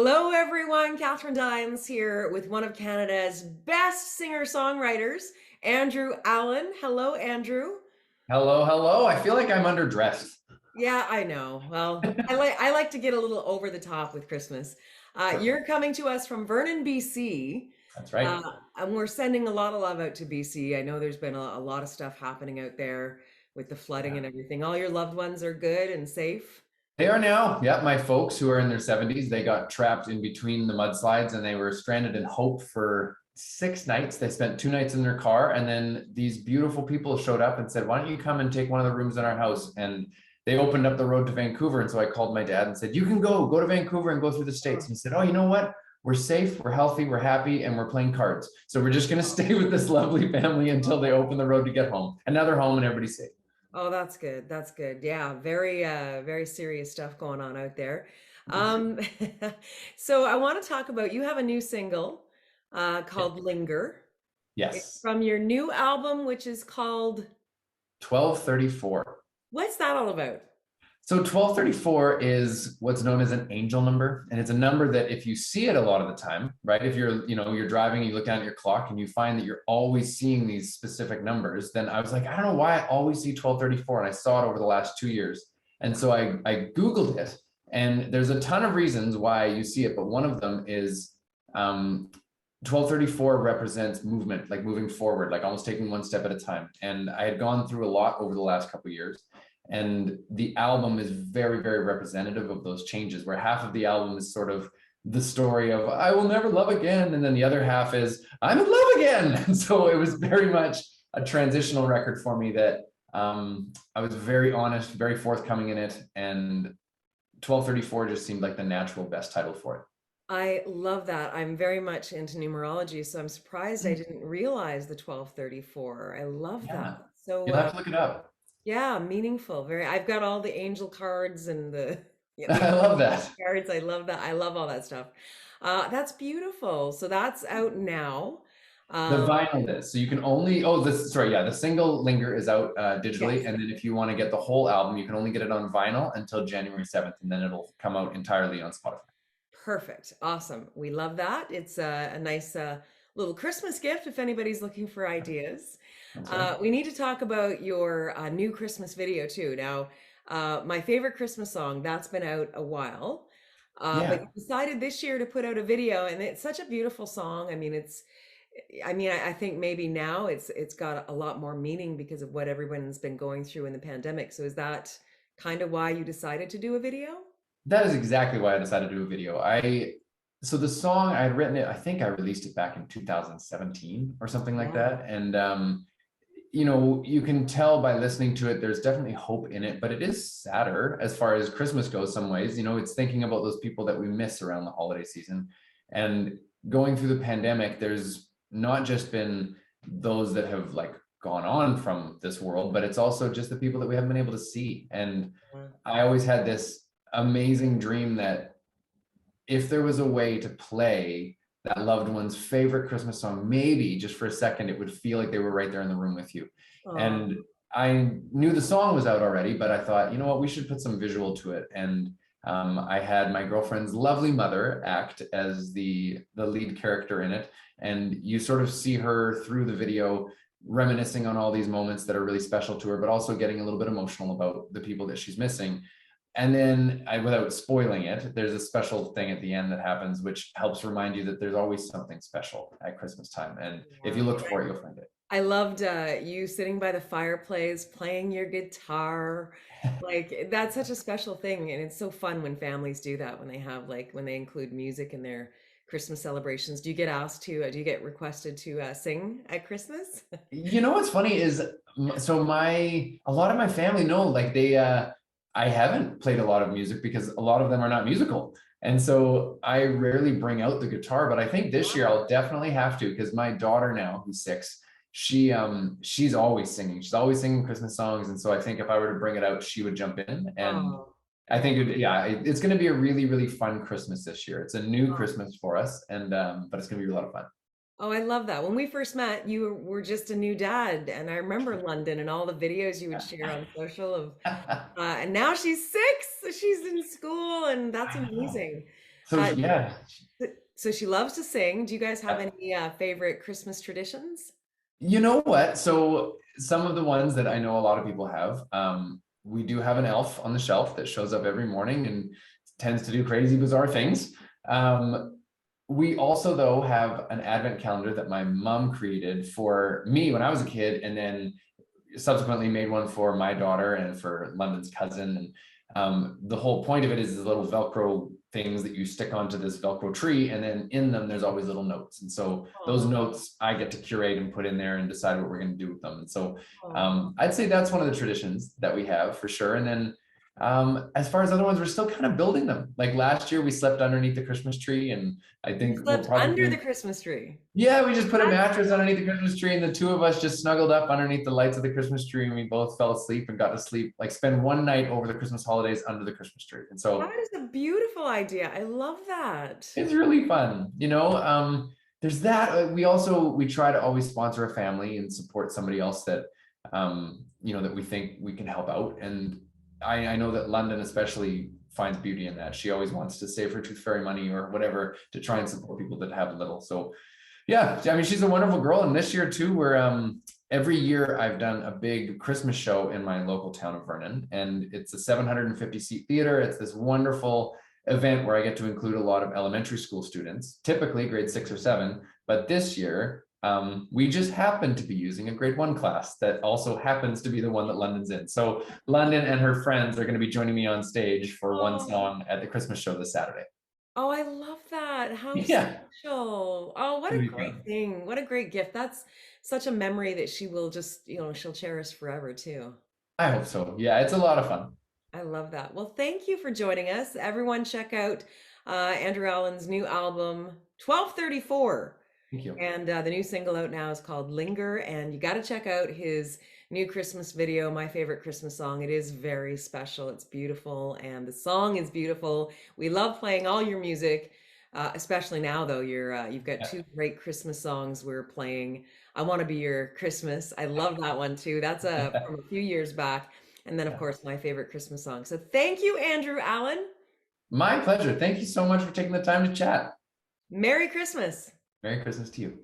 Hello, everyone. Katherine Dines here with one of Canada's best singer-songwriters, Andrew Allen. Hello, Andrew. Hello, hello. I feel like I'm underdressed. Yeah, I know. Well, I like to get a little over the top with Christmas. Sure. You're coming to us from Vernon, BC, That's uh, right. and we're sending a lot of love out to BC. I know there's been a lot of stuff happening out there with the flooding Yeah. and everything. All your loved ones are good and safe. They are now. Yeah, my folks who are in their 70s, they got trapped in between the mudslides and they were stranded in Hope for 6 nights. They spent 2 nights in their car, and then these beautiful people showed up and said, "Why don't you come and take one of the rooms in our house?" And they opened up the road to Vancouver. And so I called my dad and said, "You can go to Vancouver and go through the States." And he said, "Oh, you know what? We're safe, we're healthy, we're happy, and we're playing cards. So we're just going to stay with this lovely family until they open the road to get home." And now they're home and everybody's safe. Oh, that's good. That's good. Yeah, very serious stuff going on out there. Yes. Um, so I want to talk about you have a new single Yeah. called Linger. It's Yes. from your new album, which is called, 1234. what's that all about? So 1234 is what's known as an angel number. And it's a number that if you see it a lot of the time, right? If you're driving and you look down at your clock and you find that you're always seeing these specific numbers, then I was like, I don't know why I always see 1234. And I saw it over the last 2 years. And so I Googled it. And there's a ton of reasons why you see it, but one of them is 1234 represents movement, like moving forward, like almost taking one step at a time. And I had gone through a lot over the last couple of years. And the album is very, very representative of those changes, where half of the album is sort of the story of I will never love again. And then the other half is I'm in love again. And so it was very much a transitional record for me that I was very honest, very forthcoming in it. And 1234 just seemed like the natural best title for I love that. I'm very much into numerology, so I'm surprised I it. didn't realize the 1234. I love that. Yeah. So, You'll have to look it up. yeah, meaningful. Very. I've got all the angel cards and the yeah, the I love astrology that. cards. I love that. I love all that stuff. That's beautiful. So that's out now. The Um, vinyl is. So you can only, oh, this, sorry, yeah, the single Linger is out yes, digitally. And then if you want to get the whole album, you can only get it on vinyl until January 7th. And then it'll come out entirely on Spotify. perfect. Awesome. We love that. It's a nice little Christmas gift if anybody's looking for ideas. That's right. We need to talk about your new Christmas video too. Now, my favorite Christmas song, that's been out a while. But Yeah. you decided this year to put out a video, and it's such a beautiful song. I think maybe now it's got a lot more meaning because of what everyone's been going through in the pandemic. So is that kind of why you decided to do a video? That is exactly why I decided to do a video. So the song, I had written it, I think I released it back in 2017 or something like Wow. that. And you can tell by listening to it, there's definitely hope in it, but it is sadder as far as Christmas goes, some ways. It's thinking about those people that we miss around the holiday season. And going through the pandemic, there's not just been those that have like gone on from this world, but it's also just the people that we haven't been able to see. And Yeah. I always had this amazing dream that if there was a way to play that loved one's favorite Christmas song, maybe just for a second, it would feel like they were right there in the room with you. Oh, And I knew the song was out already, but I thought, you know what, we should put some visual to it. And I had my girlfriend's lovely mother act as the lead character in it. And you sort of see her through the video reminiscing on all these moments that are really special to her, but also getting a little bit emotional about the people that she's missing. And then, without spoiling it, there's a special thing at the end that happens, which helps remind you that there's always something special at Christmas time. And if you yeah. look for it, you'll find it. I loved you sitting by the fireplace playing your guitar. Like that's such a special thing, and it's so fun when families do that when they have when they include music in their Christmas celebrations. Do you get asked to? Do you get requested to sing at Christmas? You know what's funny is, so a lot of my family know, like I haven't played a lot of music because a lot of them are not musical. And so I rarely bring out the guitar, but I think this year I'll definitely have to, because my daughter now, who's 6, she's always singing. She's always singing Christmas songs. And so I think if I were to bring it out, she would jump in. And Oh, I think it's going to be a really, really fun Christmas this year. It's a new oh. Christmas for us, and but it's going to be a lot of fun. Oh, I love that. When we first met, you were just a new dad, and I remember London and all the videos you would share on social of, I and now she's 6, so she's in school, and that's know. amazing. So Uh, yeah, so she loves to sing. Do you guys have any favorite Christmas traditions? you know what? So some of the ones that I know a lot of people have, we do have an elf on the shelf that shows up every morning and tends to do crazy, bizarre things. Um, we also, though, have an advent calendar that my mom created for me when I was a kid, and then subsequently made one for my daughter and for London's cousin. And the whole point of it is little Velcro things that you stick onto this Velcro tree, and then in them there's always little notes. And so those Oh, notes I get to curate and put in there and decide what we're going to do with them. And so oh. I'd say that's one of the traditions that we have for sure. And then as far as other ones, we're still kind of building them. Like last year, we slept underneath the Christmas tree, and I You think we'll slept probably under the do. Christmas tree. Yeah, we just put a That's mattress underneath the Christmas tree, and the two of us just snuggled up underneath the lights of the Christmas tree, and we both fell asleep and got to sleep, like spend one night over the Christmas holidays under the Christmas tree. And so that is a beautiful idea. I love that. it's really fun, you know. There's that. We try to always sponsor a family and support somebody else that that we think we can help out. And I know that London especially finds beauty in that. She always wants to save her tooth fairy money or whatever to try and support people that have little. So yeah, I mean, she's a wonderful girl. And this year too, we're every year I've done a big Christmas show in my local town of Vernon, and it's a 750 seat theater. It's this wonderful event where I get to include a lot of elementary school students, typically grade 6 or 7. But this year, we just happen to be using a grade 1 class that also happens to be the one that London's in. So London and her friends are going to be joining me on stage for one Oh, song at the Christmas show this Saturday. oh, I love that. How Yeah, special. Oh, what it'll a be great fun. thing. What a great gift. That's such a memory that she will just, she'll cherish forever too. I hope so. Yeah, it's a lot of fun. I love that. Well, thank you for joining us. Everyone, check out Andrew Allen's new album, 1234. Thank you. And the new single out now is called Linger. And you got to check out his new Christmas video, My Favorite Christmas Song. It is very special. It's beautiful. And the song is beautiful. We love playing all your music, especially now, though. You've got Yeah. two great Christmas songs we're playing. I Want to Be Your Christmas. I love that one, too. That's from a few years back. And then, of Yeah. course, My Favorite Christmas Song. So thank you, Andrew Allen. My pleasure. Thank you so much for taking the time to chat. Merry Christmas. Merry Christmas to you.